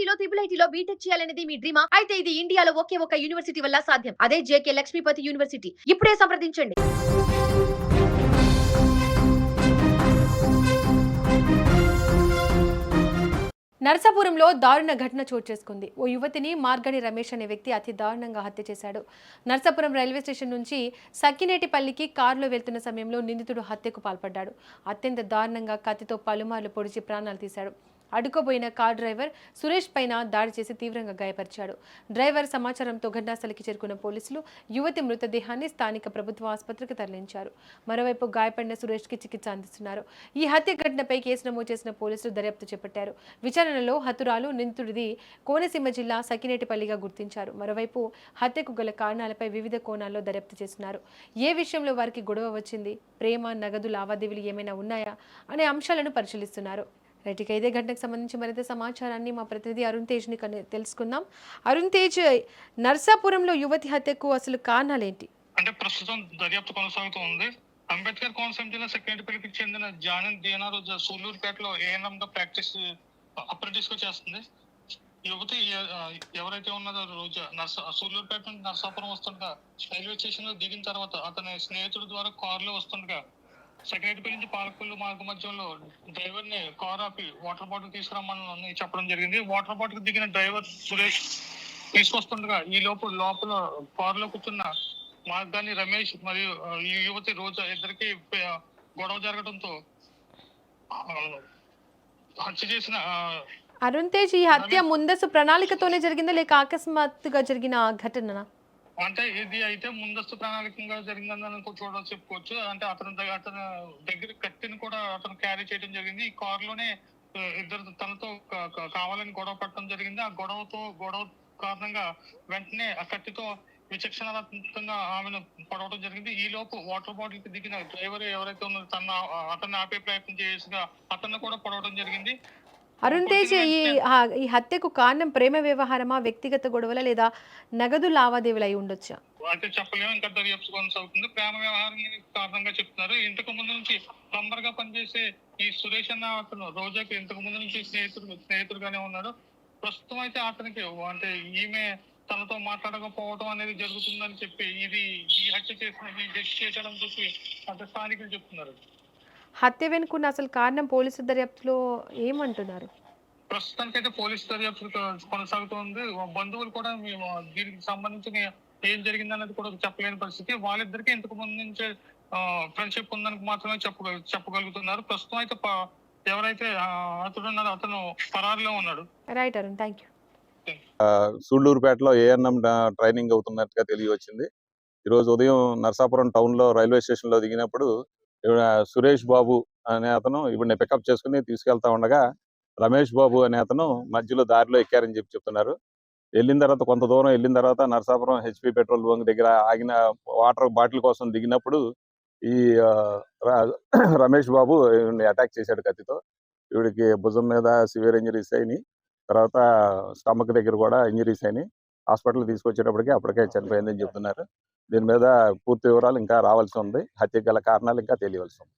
ఐఐటీలో IIITలో BTech చేయాలనేది మీ డ్రీమా? అయితే ఇది ఇండియాలో ఒకే ఒక యూనివర్సిటీ వల్ల సాధ్యం. అదే జేకే లక్ష్మీపతి యూనివర్సిటీ. ఇప్పుడే సంప్రదించండి. నరసాపురంలో దారుణ ఘటన చోటు చేసుకుంది. ఓ యువతిని మార్గడి రమేష్ అనే వ్యక్తి అతి దారుణంగా హత్య చేశాడు. నరసాపురం రైల్వే స్టేషన్ నుంచి సక్కినేటిపల్లికి కారులో వెళ్తున్న సమయంలో నిందితుడు హత్యకు పాల్పడ్డాడు. అత్యంత దారుణంగా కత్తితో పలుమార్లు పొడిచి ప్రాణాలు తీశాడు. అడుకోబోయిన కార్ డ్రైవర్ సురేష్ పైన దాడి చేసి తీవ్రంగా గాయపరిచాడు. డ్రైవర్ సమాచారంతో ఘటనాస్థలికి చేరుకున్న పోలీసులు యువతి మృతదేహాన్ని స్థానిక ప్రభుత్వ ఆసుపత్రికి తరలించారు. మరోవైపు గాయపడిన సురేష్కి చికిత్స అందిస్తున్నారు. ఈ హత్య ఘటనపై కేసు నమోదు చేసిన పోలీసులు దర్యాప్తు చేపట్టారు. విచారణలో హతురాలు నిందితుడిది కోనసీమ జిల్లా సకినేటిపల్లిగా గుర్తించారు. మరోవైపు హత్యకు గల కారణాలపై వివిధ కోణాల్లో దర్యాప్తు చేస్తున్నారు. ఏ విషయంలో వారికి గొడవ వచ్చింది, ప్రేమ, నగదు లావాదేవీలు ఏమైనా ఉన్నాయా అనే అంశాలను పరిశీలిస్తున్నారు. రైట్, ఇక ఇదే ఘటనకు సంబంధించి మరింత సమాచారాన్ని మా ప్రతినిధి అరుణ్ తేజ్ని తెలుసుకుందాం. అరుణ్ తేజ్, నర్సాపురంలో యువతి హత్యకు అసలు కారణాలేంటి? అంటే ప్రస్తుతం దర్యాప్తు కొనసాగుతూ ఉంది. అంబేద్కర్ కోనసీమ జిల్లా సెక్రటరీకి చెందిన జానన్ దీనారు సూళ్లూరుపేటలో ఏఎన్ఎం గా ప్రాక్టీస్ అప్రెంటిస్ గా చేస్తుంది. యువతి ఎవరైతే ఉన్నదో రోజు సూళ్లూరుపేట నుంచి నర్సాపురం వస్తుండగా రైల్వే స్టేషన్ లో దిగిన తర్వాత అతని స్నేహితుడి ద్వారా కారులో వస్తుండగా సెక్రటరీ నుంచి పాలకొల్లు మార్గ మధ్యంలో డ్రైవర్ ని కార్ ఆపి వాటర్ బాటిల్ తీసుకురమ్మని చెప్పడం జరిగింది. వాటర్ బాటిల్ దిగిన డ్రైవర్ సురేష్ తీసుకొస్తుండగా ఈ లోపల కారులో కూర్చున్న మార్గాన్ని రమేష్ మరియు ఈ యువతి రోజా ఇద్దరికి గొడవ జరగడంతో హత్య చేసిన అరుణ్ తేజ్, ఈ హత్య ముందస్తు ప్రణాళికతోనే జరిగిందా లేక అకస్మాత్తుగా జరిగిన ఘటన? అంటే ఇది అయితే ముందస్తు ప్రణాళికంగా జరిగిందని చెప్పుకోవచ్చు. అంటే అతని దగ్గర కత్తిని కూడా అతను క్యారీ చేయడం జరిగింది. ఈ కారులోనే ఇద్దరు తనతో కావాలని గొడవ పడటం జరిగింది. ఆ గొడవ కారణంగా వెంటనే ఆ కత్తితో విచక్షణాత్మకంగా ఆమెను పడవడం జరిగింది. ఈ లోపు వాటర్ బాటిల్ కి దిగిన డ్రైవర్ ఎవరైతే ఉన్నారో అతన్ని ఆపే ప్రయత్నం చేసిగా అతన్ని కూడా పడవడం జరిగింది. అరుణ్ తేజ్, ఈ హత్యకు కారణం ప్రేమ వ్యవహారమా, వ్యక్తిగత గొడవల లేదా నగదు లావాదేవీలు అయి ఉండొచ్చా? అంటే చెప్పలేము, ఇంకా దర్యాప్తు కొనసాగుతుంది. ప్రేమ వ్యవహారం కారణంగా చెప్తున్నారు. ఇంతకు ముందు నుంచి ప్లంబర్ గా పనిచేసే ఈ సురేష్ అన్న అతను రోజాకి ఇంతకు ముందు నుంచి స్నేహితుడుగానే ఉన్నాడు. ప్రస్తుతం అయితే అతనికి అంటే ఈమె తనతో మాట్లాడకపోవడం అనేది జరుగుతుందని చెప్పి ఈ హత్య చేసడం చూసి అంటే స్థానికులు చెప్తున్నారు. హత్య వెనుకున్న అసలు కారణం పోలీసు దర్యాప్తులో ఏమంటున్నారు? ప్రస్తుతానికైతే పోలీసు దర్యాప్తు కొనసాగుతోంది. బంధువులు కూడా మేము దీనికి సంబంధించిన ఏం జరిగిందనేది కూడా చెప్పలేని పరిస్థితి. వాళ్ళిద్దరికి ఇంతకు ముందు నుంచే ఫ్రెండ్షిప్ ఉందని మాత్రమే చెప్పగలుగుతున్నారు. ప్రస్తుతం అయితే ఎవరైతే అతను పరారిలో ఉన్నాడు. Right Arun, thank you. సూళ్లూరుపేటలో ఏఎన్ఎం ట్రైనింగ్ అవుతున్నట్టుగా తెలియవచ్చింది. ఈరోజు ఉదయం నరసాపురం టౌన్ లో రైల్వే స్టేషన్ లో దిగినప్పుడు సురేష్ బాబు అనే అతను ఇప్పుడు పికప్ చేసుకుని తీసుకెళ్తా ఉండగా రమేష్ బాబు అనే అతను మధ్యలో దారిలో ఎక్కారని చెప్తున్నారు. వెళ్ళిన తర్వాత కొంత దూరం వెళ్ళిన తర్వాత నరసాపురం హెచ్పి పెట్రోల్ బంక్ దగ్గర ఆగిన వాటర్ బాటిల్ కోసం దిగినప్పుడు ఈ రమేష్ బాబు అటాక్ చేశాడు కత్తితో. ఈవిడికి భుజం మీద సివియర్ ఇంజరీస్ అయినాయి. తర్వాత స్టమక్ దగ్గర కూడా ఇంజరీస్ అయినాయి. హాస్పిటల్ తీసుకొచ్చేటప్పటికి అప్పటికే చనిపోయిందని చెప్తున్నారు. దీని మీద పూర్తి వివరాలు ఇంకా రావాల్సి ఉంది. హత్య గల కారణాలు ఇంకా తెలియవలసి ఉంది.